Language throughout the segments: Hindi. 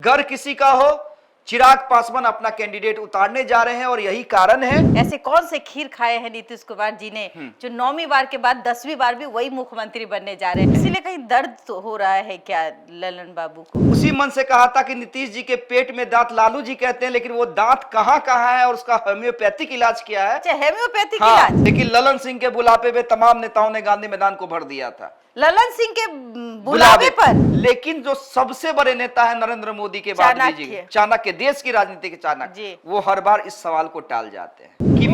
घर किसी का हो, चिराग पासवान अपना कैंडिडेट उतारने जा रहे हैं और यही कारण है। ऐसे कौन से खीर खाए हैं नीतीश कुमार जी ने जो 9वीं बार के बाद 10वीं बार भी वही मुख्यमंत्री बनने जा रहे हैं। इसीलिए कहीं दर्द तो हो रहा है क्या ललन बाबू को? उसी मन से कहा था कि नीतीश जी के पेट में दांत लालू जी कहते हैं, लेकिन वो दांत कहाँ कहाँ है और उसका होम्योपैथिक इलाज किया है। अच्छा, होम्योपैथिक हाँ, इलाज। लेकिन ललन सिंह के बुलावे में तमाम नेताओं ने गांधी मैदान को भर दिया था। ललन सिंह के बुलावे पर। लेकिन जो सबसे बड़े नेता है नरेंद्र मोदी के बाद चाणक्य, देश की राजनीति के चाणक्य, वो हर बार इस सवाल को टाल जाते हैं कि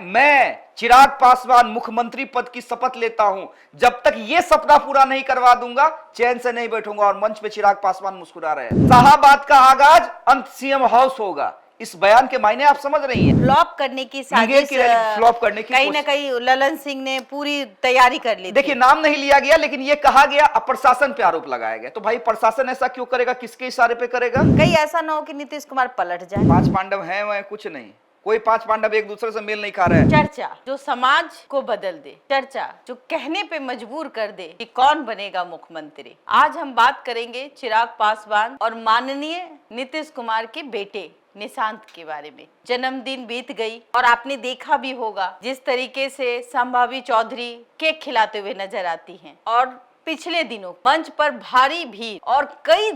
मैं चिराग पासवान मुख्यमंत्री पद की शपथ लेता हूं, जब तक ये सपना पूरा नहीं करवा दूंगा चैन से नहीं बैठूंगा। और मंच पे चिराग पासवान मुस्कुरा रहे हैं। शाहाबाद का आगाज अंत सीएम हाउस होगा। इस बयान के मायने आप समझ रही हैं। फ्लॉप करने की साजिश, फ्लॉप करने की कहीं ना कहीं ललन सिंह ने पूरी तैयारी कर ली। देखिए, नाम नहीं लिया गया, लेकिन ये कहा गया प्रशासन पे आरोप लगाया गया। तो भाई, प्रशासन ऐसा क्यों करेगा? किसके इशारे पे करेगा? कहीं ऐसा ना हो कि नीतीश कुमार पलट जाए। 5 पांडव हैं, वह कुछ नहीं। कोई 5 पांडव एक दूसरे से मेल नहीं खा रहे हैं। चर्चा जो समाज को बदल दे, चर्चा जो कहने पे मजबूर कर दे कि कौन बनेगा मुख्यमंत्री। आज हम बात करेंगे चिराग पासवान और माननीय नीतीश कुमार के बेटे निशांत के बारे में। जन्मदिन बीत गई और आपने देखा भी होगा जिस तरीके से संभावी चौधरी केक खिलाते हुए नजर आती हैं। और पिछले दिनों मंच पर भारी भीड़ और कई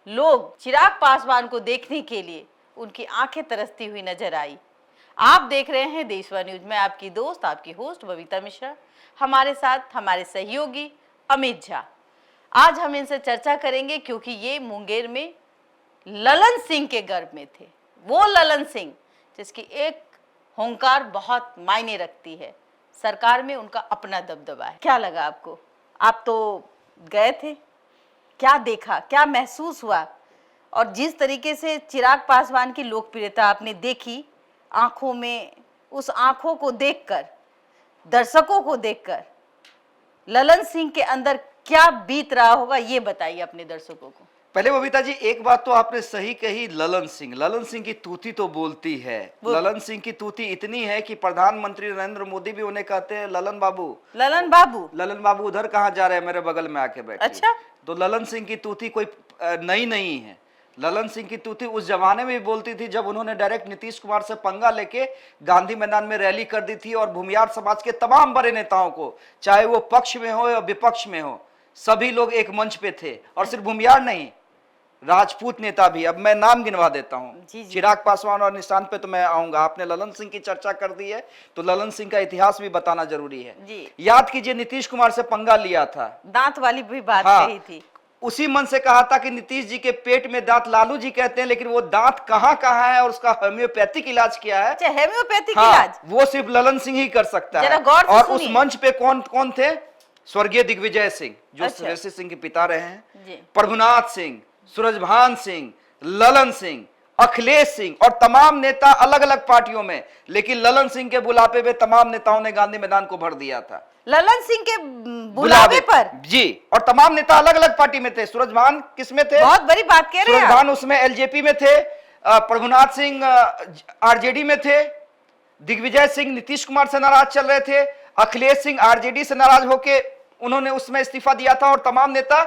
लोग चिराग पासवान को देखने के लिए उनकी आंखें तरसती हुई नजर आई। आप देख रहे हैं देशवा न्यूज में, आपकी दोस्त, आपकी होस्ट बबीता मिश्रा, हमारे साथ हमारे सहयोगी अमित झा। आज हम इनसे चर्चा करेंगे क्योंकि ये मुंगेर में ललन सिंह के गर्भ में थे। वो ललन सिंह जिसकी एक हुंकार बहुत मायने रखती है। सरकार में उनका अपना दबदबा है। क्या लगा आपको? आप तो गए थे, क्या देखा, क्या महसूस हुआ? और जिस तरीके से चिराग पासवान की लोकप्रियता आपने देखी आंखों में, उस आंखों को देखकर, दर्शकों को देखकर ललन सिंह के अंदर क्या बीत रहा होगा, ये बताइए अपने दर्शकों को। पहले बबीता जी, एक बात तो आपने सही कही। ललन सिंह की तूती तो बोलती है। ललन सिंह की तूती इतनी है कि प्रधानमंत्री नरेंद्र मोदी भी उन्हें कहते हैं ललन बाबू। ललन बाबू, ललन बाबू उधर कहाँ जा रहे हैं? मेरे बगल में आके बैठे। अच्छा, तो ललन सिंह की तूती कोई नई नहीं है। ललन सिंह की तूती उस जमाने में भी बोलती थी जब उन्होंने डायरेक्ट नीतीश कुमार से पंगा लेके गांधी मैदान में रैली कर दी थी और भूमियार समाज के तमाम बड़े नेताओं को, चाहे वो पक्ष में हो या विपक्ष में हो, सभी लोग एक मंच पे थे। और सिर्फ भूमियार नहीं, राजपूत नेता भी। अब मैं नाम गिनवा देता हूं। चिराग पासवान और निशांत पे तो मैं आऊंगा। आपने ललन सिंह की चर्चा कर दी है तो ललन सिंह का इतिहास भी बताना जरूरी है जी। याद कीजिए, नीतीश कुमार से पंगा लिया था, दांत वाली भी बात कही थी। उसी मन से कहा था कि नीतीश जी के पेट में दांत लालू जी कहते हैं, लेकिन वो दांत कहाँ कहाँ है और उसका होम्योपैथिक इलाज किया है। अच्छा, होम्योपैथिक इलाज वो सिर्फ ललन सिंह ही कर सकता है। और उस मंच पे कौन कौन थे? स्वर्गीय दिग्विजय सिंह, जो श्रेयसी सिंह के पिता रहे हैं, प्रभुनाथ सिंह, सूरजभान सिंह, ललन सिंह, अखिलेश सिंह और तमाम नेता अलग अलग पार्टियों में। लेकिन ललन सिंह के बुलावे में तमाम नेताओं ने गांधी मैदान को भर दिया था। ललन सिंह के बुलावे पर जी। और तमाम नेता अलग अलग पार्टी में थे। सूरजभान किस में थे? बहुत बड़ी बात कह रहे हैं। सूरजभान उसमें एलजेपी में थे, प्रभुनाथ सिंह आरजेडी में थे, दिग्विजय सिंह नीतीश कुमार से नाराज चल रहे थे, अखिलेश सिंह आरजेडी से नाराज होके उन्होंने उसमें इस्तीफा दिया था और तमाम नेता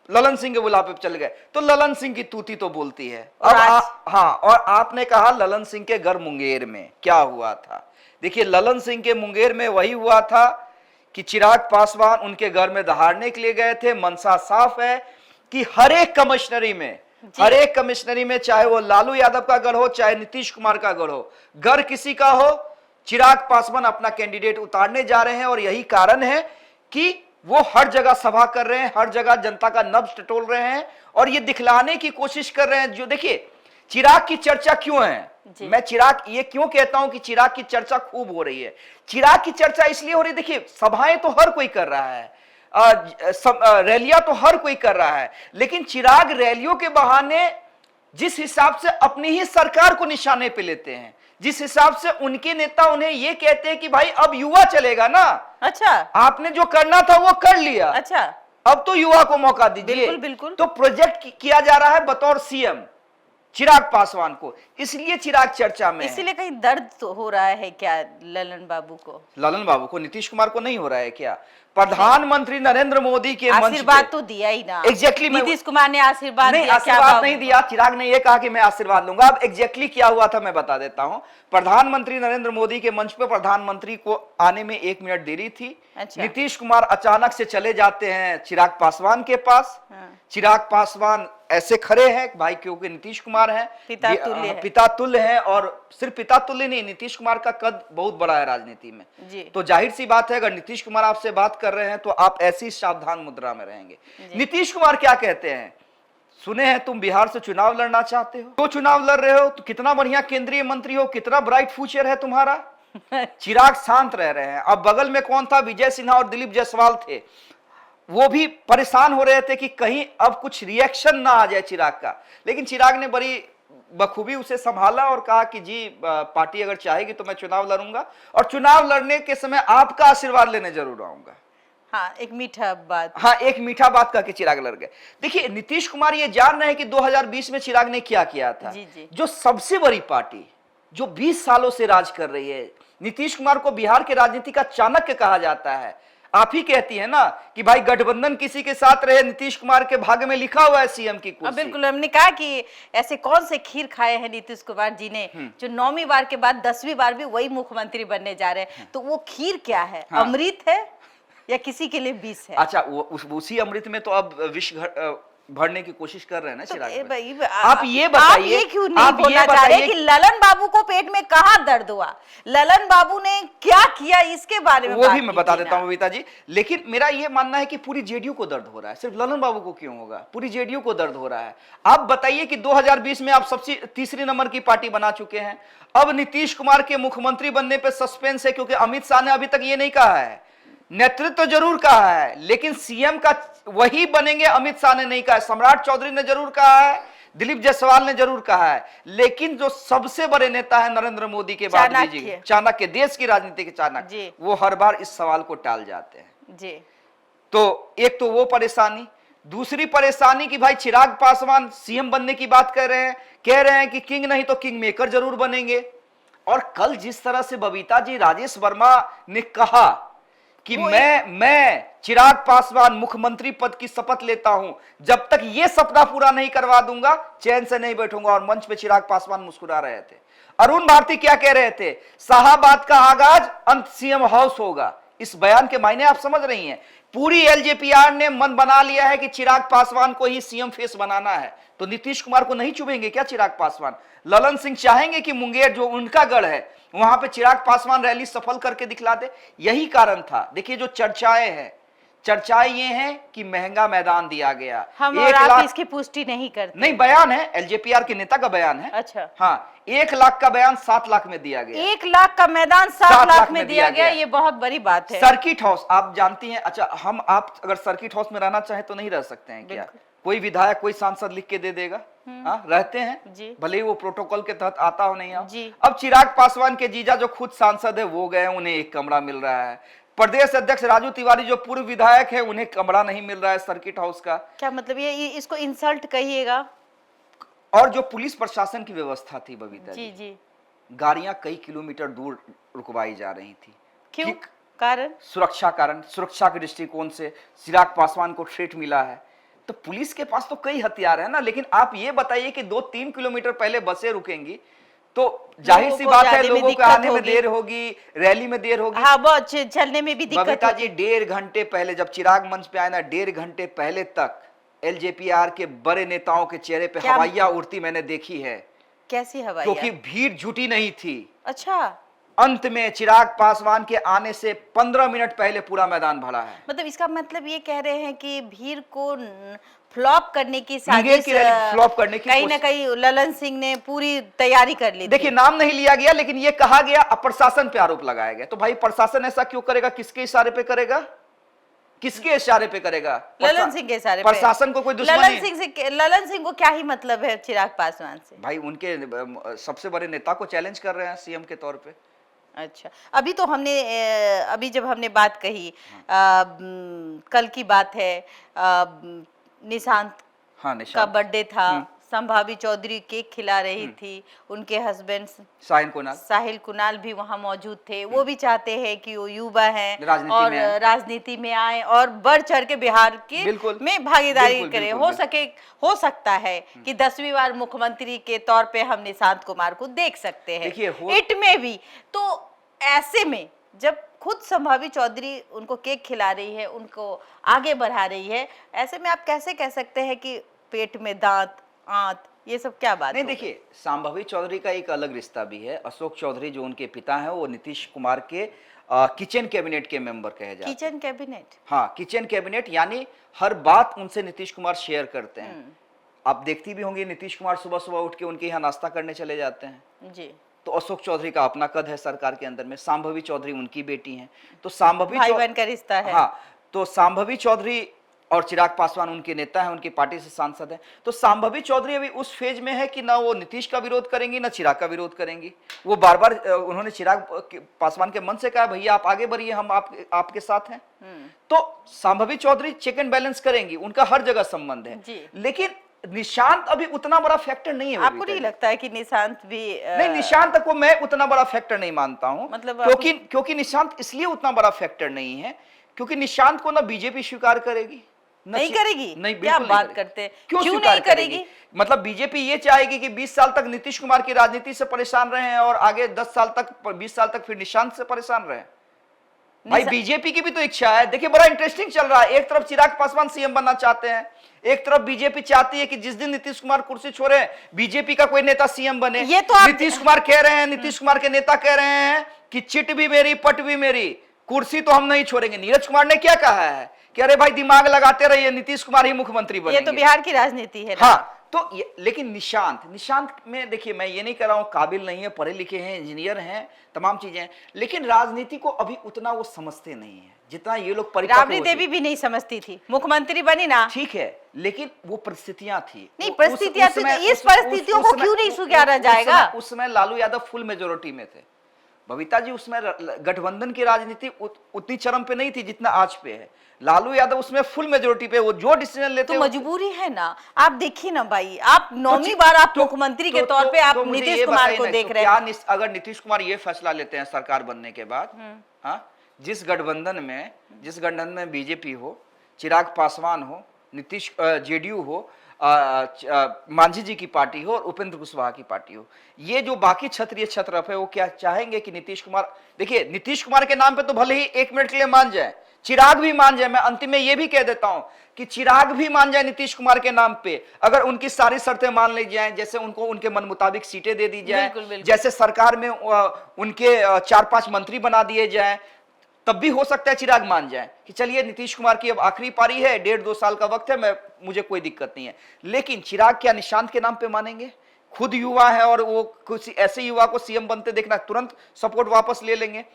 ललन सिंह के बुलावे पे चल गए। तो ललन सिंह की तूती तो बोलती है। और और आपने कहा ललन सिंह के घर मुंगेर में क्या हुआ था। देखिए, ललन सिंह के मुंगेर में वही हुआ था कि चिराग पासवान उनके घर में दहाड़ने के लिए गए थे। मनसा साफ है कि हर एक कमिश्नरी में चाहे वो लालू यादव का घर हो, चाहे नीतीश कुमार का घर हो, घर किसी का हो, चिराग पासवान अपना कैंडिडेट उतारने जा रहे हैं। और यही कारण है कि वो हर जगह सभा कर रहे हैं, हर जगह जनता का नब्ज टटोल रहे हैं और ये दिखलाने की कोशिश कर रहे हैं। जो देखिए, चिराग की चर्चा क्यों है, मैं चिराग ये क्यों कहता हूं कि चिराग की चर्चा खूब हो रही है। चिराग की चर्चा इसलिए हो रही है, देखिए, सभाएं तो हर कोई कर रहा है, रैलियां तो हर कोई कर रहा है, लेकिन चिराग रैलियों के बहाने जिस हिसाब से अपनी ही सरकार को निशाने पे लेते हैं, जिस हिसाब से उनके नेता उन्हें ये कहते हैं कि भाई अब युवा चलेगा ना। अच्छा, आपने जो करना था वो कर लिया, अच्छा, अब तो युवा को मौका दीजिए। बिल्कुल बिल्कुल। तो प्रोजेक्ट किया जा रहा है बतौर सीएम चिराग पासवान को, इसलिए चिराग चर्चा में है। इसीलिए कहीं दर्द तो हो रहा है क्या ललन बाबू को? ललन बाबू को, नीतीश कुमार को नहीं हो रहा है क्या? प्रधानमंत्री नरेंद्र मोदी के मंच आशीर्वाद पे तो दिया ही ना। एग्जैक्टली नीतीश कुमार ने आशीर्वाद नहीं, दिया, क्या आशीर्वाद भाव? नहीं दिया। चिराग ने यह कहा कि मैं आशीर्वाद लूंगा। अब एग्जैक्टली क्या हुआ था मैं बता देता हूं। प्रधानमंत्री नरेंद्र मोदी के मंच पे प्रधानमंत्री को आने में 1 मिनट देरी थी। अच्छा। नीतीश कुमार अचानक से चले जाते हैं चिराग पासवान के पास। हाँ। चिराग पासवान ऐसे खड़े हैं भाई, क्योंकि नीतीश कुमार हैं, पिता तुल्य है। पिता तुल्य है, और सिर्फ पिता तुल्य नहीं, नीतीश कुमार का कद बहुत बड़ा है राजनीति में जी। तो जाहिर सी बात है अगर नीतीश कुमार आपसे बात कर रहे हैं तो आप ऐसी सावधान मुद्रा में रहेंगे। नीतीश कुमार क्या कहते हैं, सुने हैं तुम बिहार से चुनाव लड़ना चाहते हो, तो चुनाव लड़ रहे हो तो कितना बढ़िया केंद्रीय मंत्री हो, कितना ब्राइट फ्यूचर है तुम्हारा। चिराग शांत रह रहे हैं। अब बगल में कौन था, विजय सिन्हा और दिलीप जायसवाल थे, वो भी परेशान हो रहे थे कि कहीं अब कुछ रिएक्शन ना आ जाए चिराग का। लेकिन चिराग ने बड़ी बखूबी उसे संभाला और कहा कि जी पार्टी अगर चाहेगी तो मैं चुनाव लड़ूंगा, और चुनाव लड़ने के समय आपका आशीर्वाद लेने जरूर आऊंगा। हाँ, एक मीठा बात। हाँ, एक मीठा बात कह के चिराग लड़ गए। देखिए नीतीश कुमार ये जान रहे हैं कि 2020 में चिराग ने क्या किया था। जी, जी। जो सबसे बड़ी पार्टी जो 20 सालों से राज कर रही है, नीतीश कुमार को बिहार के राजनीति का चाणक्य कहा जाता है। आप ही कहती है ना कि भाई गठबंधन किसी के साथ रहे, नीतीश कुमार के भाग्य में लिखा हुआ है सीएम की कुर्सी। बिल्कुल, हमने कहा कि ऐसे कौन से खीर खाए हैं नीतीश कुमार जी ने जो 9वीं बार के बाद 10वीं बार भी वही मुख्यमंत्री बनने जा रहे हैं। तो वो खीर क्या है? हाँ। अमृत है या किसी के लिए विष है? अच्छा, उसी अमृत में तो अब विष भरने की कोशिश कर रहे हैं ना तो चिराग भाई। आप ये बताइए, आप ये क्यों नहीं बोलना चाह रहे कि ललन बाबू को पेट में कहाँ दर्द हुआ, ललन बाबू ने क्या किया, इसके बारे में वो भी मैं बता देता हूं बबीता जी। लेकिन मेरा ये मानना है कि पूरी जेडीयू को दर्द हो रहा है, सिर्फ ललन बाबू को क्यों होगा, पूरी जेडीयू को दर्द हो रहा है। आप बताइए कि 2020 में आप सबसे तीसरी नंबर की पार्टी बना चुके हैं। अब नीतीश कुमार के मुख्यमंत्री बनने पर सस्पेंस है, क्योंकि अमित शाह ने अभी तक ये नहीं कहा है, नेतृत्व जरूर कहा है, लेकिन सीएम का वही बनेंगे अमित शाह ने नहीं कहा है। सम्राट चौधरी ने जरूर कहा है, दिलीप जायसवाल ने जरूर कहा है, लेकिन जो सबसे बड़े नेता है नरेंद्र मोदी के बाद चाणक्य, देश की राजनीति के चाणक्य, वो हर बार इस सवाल को टाल जाते हैं जी। तो एक तो वो परेशानी, दूसरी परेशानी कि भाई चिराग पासवान सीएम बनने की बात कर रहे हैं कि किंग नहीं तो किंग मेकर जरूर बनेंगे। और कल जिस तरह से बबीता जी राजेश वर्मा ने कहा कि मैं चिराग पासवान मुख्यमंत्री पद की शपथ लेता हूं, जब तक यह सपना पूरा नहीं करवा दूंगा चैन से नहीं बैठूंगा। और मंच पे चिराग पासवान मुस्कुरा रहे थे। अरुण भारती क्या कह रहे थे, शाहाबाद का आगाज अंत सीएम हाउस होगा। इस बयान के मायने आप समझ रही हैं। पूरी एलजेपीआर ने मन बना लिया है कि चिराग पासवान को ही सीएम फेस बनाना है, तो नीतीश कुमार को नहीं चुभेंगे क्या चिराग पासवान? ललन सिंह चाहेंगे कि मुंगेर जो उनका गढ़ है वहां पे चिराग पासवान रैली सफल करके दिखला दे। यही कारण था। देखिए जो चर्चाएं ये हैं कि महंगा मैदान दिया गया। हम और आप इसकी पुष्टि नहीं करते। नहीं, बयान है, एलजेपीआर के नेता का बयान है। अच्छा, हाँ, 1 लाख का बयान 7 लाख में दिया गया। 1 लाख का मैदान 7 लाख में दिया गया, ये बहुत बड़ी बात है। सर्किट हाउस आप जानती हैं। अच्छा, आप अगर सर्किट हाउस में रहना चाहें तो नहीं रह सकते हैं क्या? कोई विधायक कोई सांसद लिख के दे देगा? हाँ, रहते हैं, भले ही वो प्रोटोकॉल के तहत आता हो नहीं आता। अब चिराग पासवान के जीजा जो खुद सांसद है वो गए, उन्हें एक कमरा मिल रहा है। प्रदेश अध्यक्ष राजू तिवारी जो पूर्व विधायक है उन्हें कमरा नहीं मिल रहा है सर्किट हाउस का। क्या मतलब ये इसको इंसल्ट कहिएगा? और जो पुलिस प्रशासन की व्यवस्था थी बबीता जी, गाड़ियां कई किलोमीटर दूर रुकवाई जा रही थी। क्यों? कारण सुरक्षा के दृष्टिकोण से चिराग पासवान को थ्रेट मिला है। तो पुलिस के पास तो कई हथियार है ना। लेकिन आप ये बताइए कि 2-3 किलोमीटर पहले बसें रुकेंगी तो जाहिर सी बात है लोगों को आने में देर होगी, रैली में देर होगी। हाँ, बहुत चलने में भी दिक्कत बबीता जी 1.5 घंटे पहले जब चिराग मंच पे आए ना, 1.5 घंटे पहले तक एलजेपीआर के बड़े नेताओं के चेहरे पे हवाइयां उड़ती मैंने देखी है। कैसी हवाइयां? क्योंकि भीड़ जुटी नहीं थी। अच्छा, अंत में चिराग पासवान के आने से 15 मिनट पहले पूरा मैदान भरा है। मतलब इसका मतलब ये कह रहे हैं कि भीड़ को फ्लॉप करने की साजिश, फ्लॉप करने की कहीं ना कहीं ललन सिंह ने पूरी तैयारी कर ली। देखिए नाम नहीं लिया गया, लेकिन ये कहा गया प्रशासन पे आरोप लगाया गया। तो भाई प्रशासन ऐसा क्यों करेगा? किसके इशारे पे करेगा? किसके इशारे पे करेगा? ललन सिंह के इशारे पे। प्रशासन को कोई दुश्मनी? ललन सिंह को क्या ही मतलब है चिराग पासवान से? भाई उनके सबसे बड़े नेता को चैलेंज कर रहे हैं सीएम के तौर पे। अच्छा, अभी जब हमने बात कही, कल की बात है, निशांत का बर्थडे था, संभावी चौधरी केक खिला रही थी, उनके हस्बैंड साहिल कुणाल भी वहां मौजूद थे। वो भी चाहते हैं कि वो युवा हैं और राजनीति में आए और बढ़ चढ़ के बिहार के में भागीदारी करें। हो सकता है कि 10वीं बार मुख्यमंत्री के तौर पे हम निशांत कुमार को देख सकते हैं इट में भी। तो ऐसे में जब खुद संभावी चौधरी उनको केक खिला रही है, उनको आगे बढ़ा रही है, ऐसे में आप कैसे कह सकते हैं कि पेट में दांत आंत ये सब क्या बात नहीं? देखिए, संभावी चौधरी का एक अलग रिश्ता भी है। अशोक चौधरी जो उनके पिता हैं वो नीतीश कुमार के किचन कैबिनेट के मेंबर कहे जाते हैं। Kitchen cabinet? हाँ, किचन कैबिनेट, यानी हर बात उनसे नीतीश कुमार शेयर करते हैं। आप देखती भी होंगी नीतीश कुमार सुबह सुबह उठ के उनके यहाँ नाश्ता करने चले जाते हैं जी। तो अशोक चौधरी का अपना कद है सरकार के अंदर में, संभावी चौधरी उनकी बेटी हैं, तो संभावी भाई बहन का रिश्ता है। हाँ, तो संभावी चौधरी और चिराग पासवान उनके नेता हैं, उनकी पार्टी से सांसद हैं। तो संभावी चौधरी अभी उस फेज में है कि ना वो नीतीश का विरोध करेंगी ना चिराग का विरोध करेंगी। वो बार बार उन्होंने चिराग पासवान के मन से कहा भैया आप आगे बढ़िए, हम आपके साथ हैं। तो संभावी चौधरी चेक एंड बैलेंस करेंगी, उनका हर जगह संबंध है। लेकिन निशांत अभी उतना बड़ा फैक्टर नहीं है। आपको नहीं लगता है कि निशांत भी नहीं, निशांत को मैं उतना बड़ा फैक्टर नहीं मानता हूं, मतलब क्योंकि निशांत इसलिए उतना बड़ा फैक्टर नहीं है क्योंकि निशांत को ना बीजेपी स्वीकार करेगी, नहीं करेगी। नहीं, क्या बात करते हैं? क्यों नहीं करेगी? मतलब बीजेपी ये चाहेगी कि 20 साल तक नीतीश कुमार की राजनीति से परेशान रहे और आगे 10 साल तक 20 साल तक फिर निशांत से परेशान रहे। भाई बीजेपी की भी तो इच्छा है। देखिए बड़ा इंटरेस्टिंग चल रहा है, एक तरफ चिराग पासवान सीएम बनना चाहते हैं, एक तरफ बीजेपी चाहती है कि जिस दिन नीतीश कुमार कुर्सी छोड़े बीजेपी का कोई नेता सीएम बने। ये तो नीतीश कुमार कह रहे हैं, नीतीश कुमार के नेता कह रहे हैं कि चिट भी मेरी पट भी मेरी, कुर्सी तो हम नहीं छोड़ेंगे। नीरज कुमार ने क्या कहा है कि अरे भाई दिमाग लगाते रहिए, नीतीश कुमार ही मुख्यमंत्री बनेंगे। ये तो बिहार की राजनीति है ना। हाँ, तो लेकिन निशांत में देखिए, मैं ये नहीं कह रहा हूं काबिल नहीं है, पढ़े लिखे हैं, इंजीनियर हैं, तमाम चीजें हैं, लेकिन राजनीति को अभी उतना वो समझते नहीं है जितना ये लोग परिपक्व। राबड़ी देवी भी नहीं समझती थी, मुख्यमंत्री बनी ना, ठीक है, लेकिन वो परिस्थितियां थी। नहीं, परिस्थितियां थी, इस परिस्थितियों को क्यों नहीं सुधारा जाएगा? उस समय लालू यादव फुल मेजोरिटी में थे, बबीता जी, उसमें गठबंधन की राजनीति उतनी चरम पे नहीं थी जितना आज पे है। लालू यादव उसमें फुल मेजोरिटी पे, वो जो डिसीजन लेते तो मजबूरी है ना। आप देखिए ना भाई, आप 9वीं बार आप मुख्यमंत्री के तौर पे आप नीतीश कुमार को देख रहे हैं। अगर नीतीश कुमार ये फैसला लेते हैं सरकार बनने के बाद, हाँ, जिस गठबंधन में बीजेपी हो, चिराग पासवान हो, नीतीश जेडीयू हो, मांझी जी की पार्टी हो और उपेंद्र कुशवाहा की पार्टी हो, ये जो बाकी क्षत्रिय छत्रप है वो क्या चाहेंगे कि नीतीश कुमार, देखिए नीतीश कुमार के नाम पे तो भले ही 1 मिनट के लिए मान जाए, चिराग भी मान जाए, मैं अंतिम में ये भी कह देता हूं कि चिराग भी मान जाए नीतीश कुमार के नाम पे, अगर उनकी सारी शर्तें मान ली जाए, जैसे उनको उनके मन मुताबिक सीटें दे दी जाए, जैसे सरकार में उनके 4-5 मंत्री बना दिए जाए, तब भी हो सकता है चिराग मान जाए कि चलिए नीतीश कुमार की अब आखिरी पारी है, 1.5-2 साल का वक्त है, मुझे कोई दिक्कत नहीं है। लेकिन चिराग क्या निशांत के नाम पे मानेंगे? खुद युवा है और वो किसी ऐसे युवा को सीएम बनते देखना तुरंत सपोर्ट वापस ले लेंगे।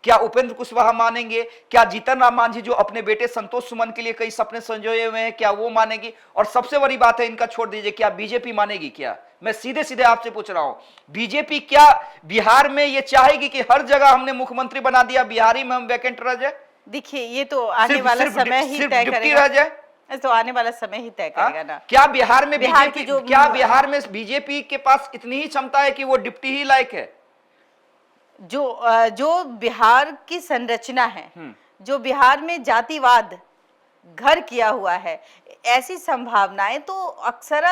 क्या उपेंद्र कुशवाहा मानेंगे? क्या जीतन राम मांझी जो अपने बेटे संतोष सुमन के लिए कई सपने संजोए हुए हैं, क्या वो मानेगी? और सबसे बड़ी बात है, इनका छोड़ दीजिए, क्या बीजेपी मानेगी? क्या, मैं सीधे सीधे आपसे पूछ रहा हूं, बीजेपी क्या बिहार में ये चाहेगी कि हर जगह हमने मुख्यमंत्री बना दिया, बिहारी में हम वैकेंट रह जाए? देखिए ये तो आने वाला समय ही तय करेगा, रह जाए तो आने वाला समय ही तय करेगा ना। क्या बिहार में बिहार में बीजेपी के पास इतनी ही क्षमता है कि वो डिप्टी ही लायक है? जो बिहार की संरचना है, जो बिहार में जातिवाद घर किया हुआ है, ऐसी संभावनाएं तो अक्सर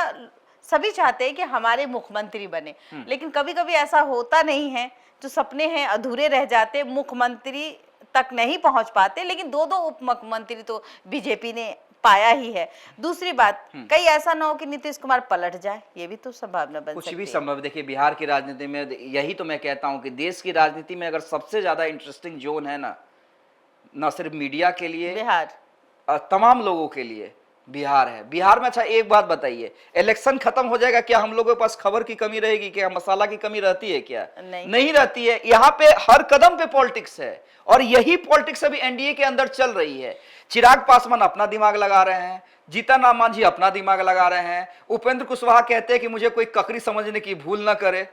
सभी चाहते हैं कि हमारे मुख्यमंत्री बने, लेकिन कभी कभी ऐसा होता नहीं है, जो सपने हैं अधूरे रह जाते, मुख्यमंत्री तक नहीं पहुंच पाते। लेकिन 2 उप मुख्यमंत्री तो बीजेपी ने पाया ही है। दूसरी बात, कहीं ऐसा ना हो कि नीतीश कुमार पलट जाए, ये भी तो संभावना बन सकती है। कुछ भी संभव। देखिए बिहार की राजनीति में यही तो मैं कहता हूं कि देश की राजनीति में अगर सबसे ज्यादा इंटरेस्टिंग जोन है ना सिर्फ मीडिया के लिए, बिहार, तमाम लोगों के लिए बिहार है। बिहार में अच्छा एक बात बताइए, इलेक्शन खत्म हो जाएगा, क्या हम लोगों के पास खबर की कमी रहेगी? क्या मसाला की कमी रहती है? क्या नहीं रहती है। यहाँ पे हर कदम पे पॉलिटिक्स है और यही पॉलिटिक्स अभी एनडीए के अंदर चल रही है। चिराग पासवान अपना दिमाग लगा रहे हैं, जीतन राम मांझी अपना दिमाग लगा रहे हैं, उपेंद्र कुशवाहा कहते हैं कि मुझे कोई ककड़ी समझने की भूल ना करे,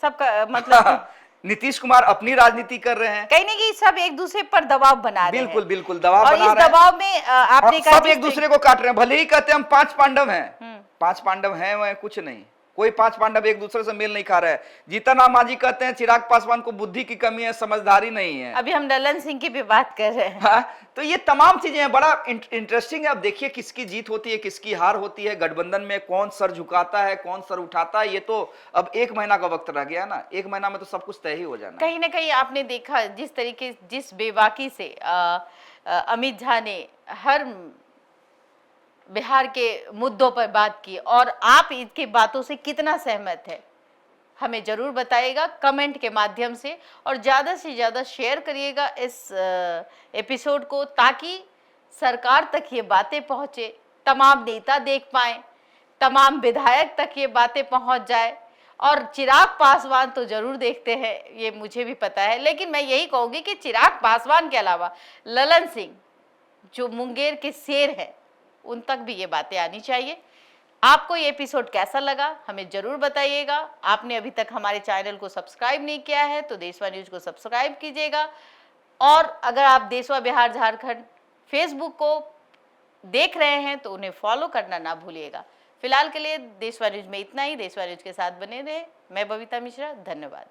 सबका मतलब नीतीश कुमार अपनी राजनीति कर रहे हैं, कहीं ना कहीं सब एक दूसरे पर दबाव बना रहे हैं। बिल्कुल दबाव बना रहे हैं। इस दबाव में आपने कहा सब एक दूसरे को काट रहे हैं। भले ही कहते हैं हम 5 पांडव हैं, पांच पांडव हैं वह कुछ नहीं, कोई पांच पांडव एक दूसरे से मेल नहीं खा रहा है। जीतन मांझी कहते हैं चिराग पासवान को बुद्धि की कमी है, समझदारी नहीं है। अभी हम ललन सिंह की भी बात कर रहे हैं। हाँ, तो ये तमाम चीजें हैं, बड़ा इंटरेस्टिंग है। अब देखिए किसकी जीत होती है, किसकी हार होती है, गठबंधन में कौन सर झुकाता है, कौन सर उठाता है। ये तो अब 1 महीना का वक्त रह गया ना, 1 महीना में तो सब कुछ तय ही हो जाना है। कहीं ना कहीं आपने देखा जिस तरीके, जिस बेबाकी से अमित झा ने हर बिहार के मुद्दों पर बात की, और आप इनकी बातों से कितना सहमत है हमें जरूर बताइएगा कमेंट के माध्यम से, और ज़्यादा से ज़्यादा शेयर करिएगा इस एपिसोड को, ताकि सरकार तक ये बातें पहुँचे, तमाम नेता देख पाएँ, तमाम विधायक तक ये बातें पहुँच जाए। और चिराग पासवान तो जरूर देखते हैं, ये मुझे भी पता है, लेकिन मैं यही कहूँगी कि चिराग पासवान के अलावा ललन सिंह जो मुंगेर के शेर हैं, उन तक भी ये बातें आनी चाहिए। आपको ये एपिसोड कैसा लगा हमें जरूर बताइएगा। आपने अभी तक हमारे चैनल को सब्सक्राइब नहीं किया है तो देशवा न्यूज को सब्सक्राइब कीजिएगा, और अगर आप देशवा बिहार झारखंड फेसबुक को देख रहे हैं तो उन्हें फॉलो करना ना भूलिएगा। फिलहाल के लिए देशवा न्यूज में इतना ही। देशवा न्यूज के साथ बने रहे। मैं बबीता मिश्रा, धन्यवाद।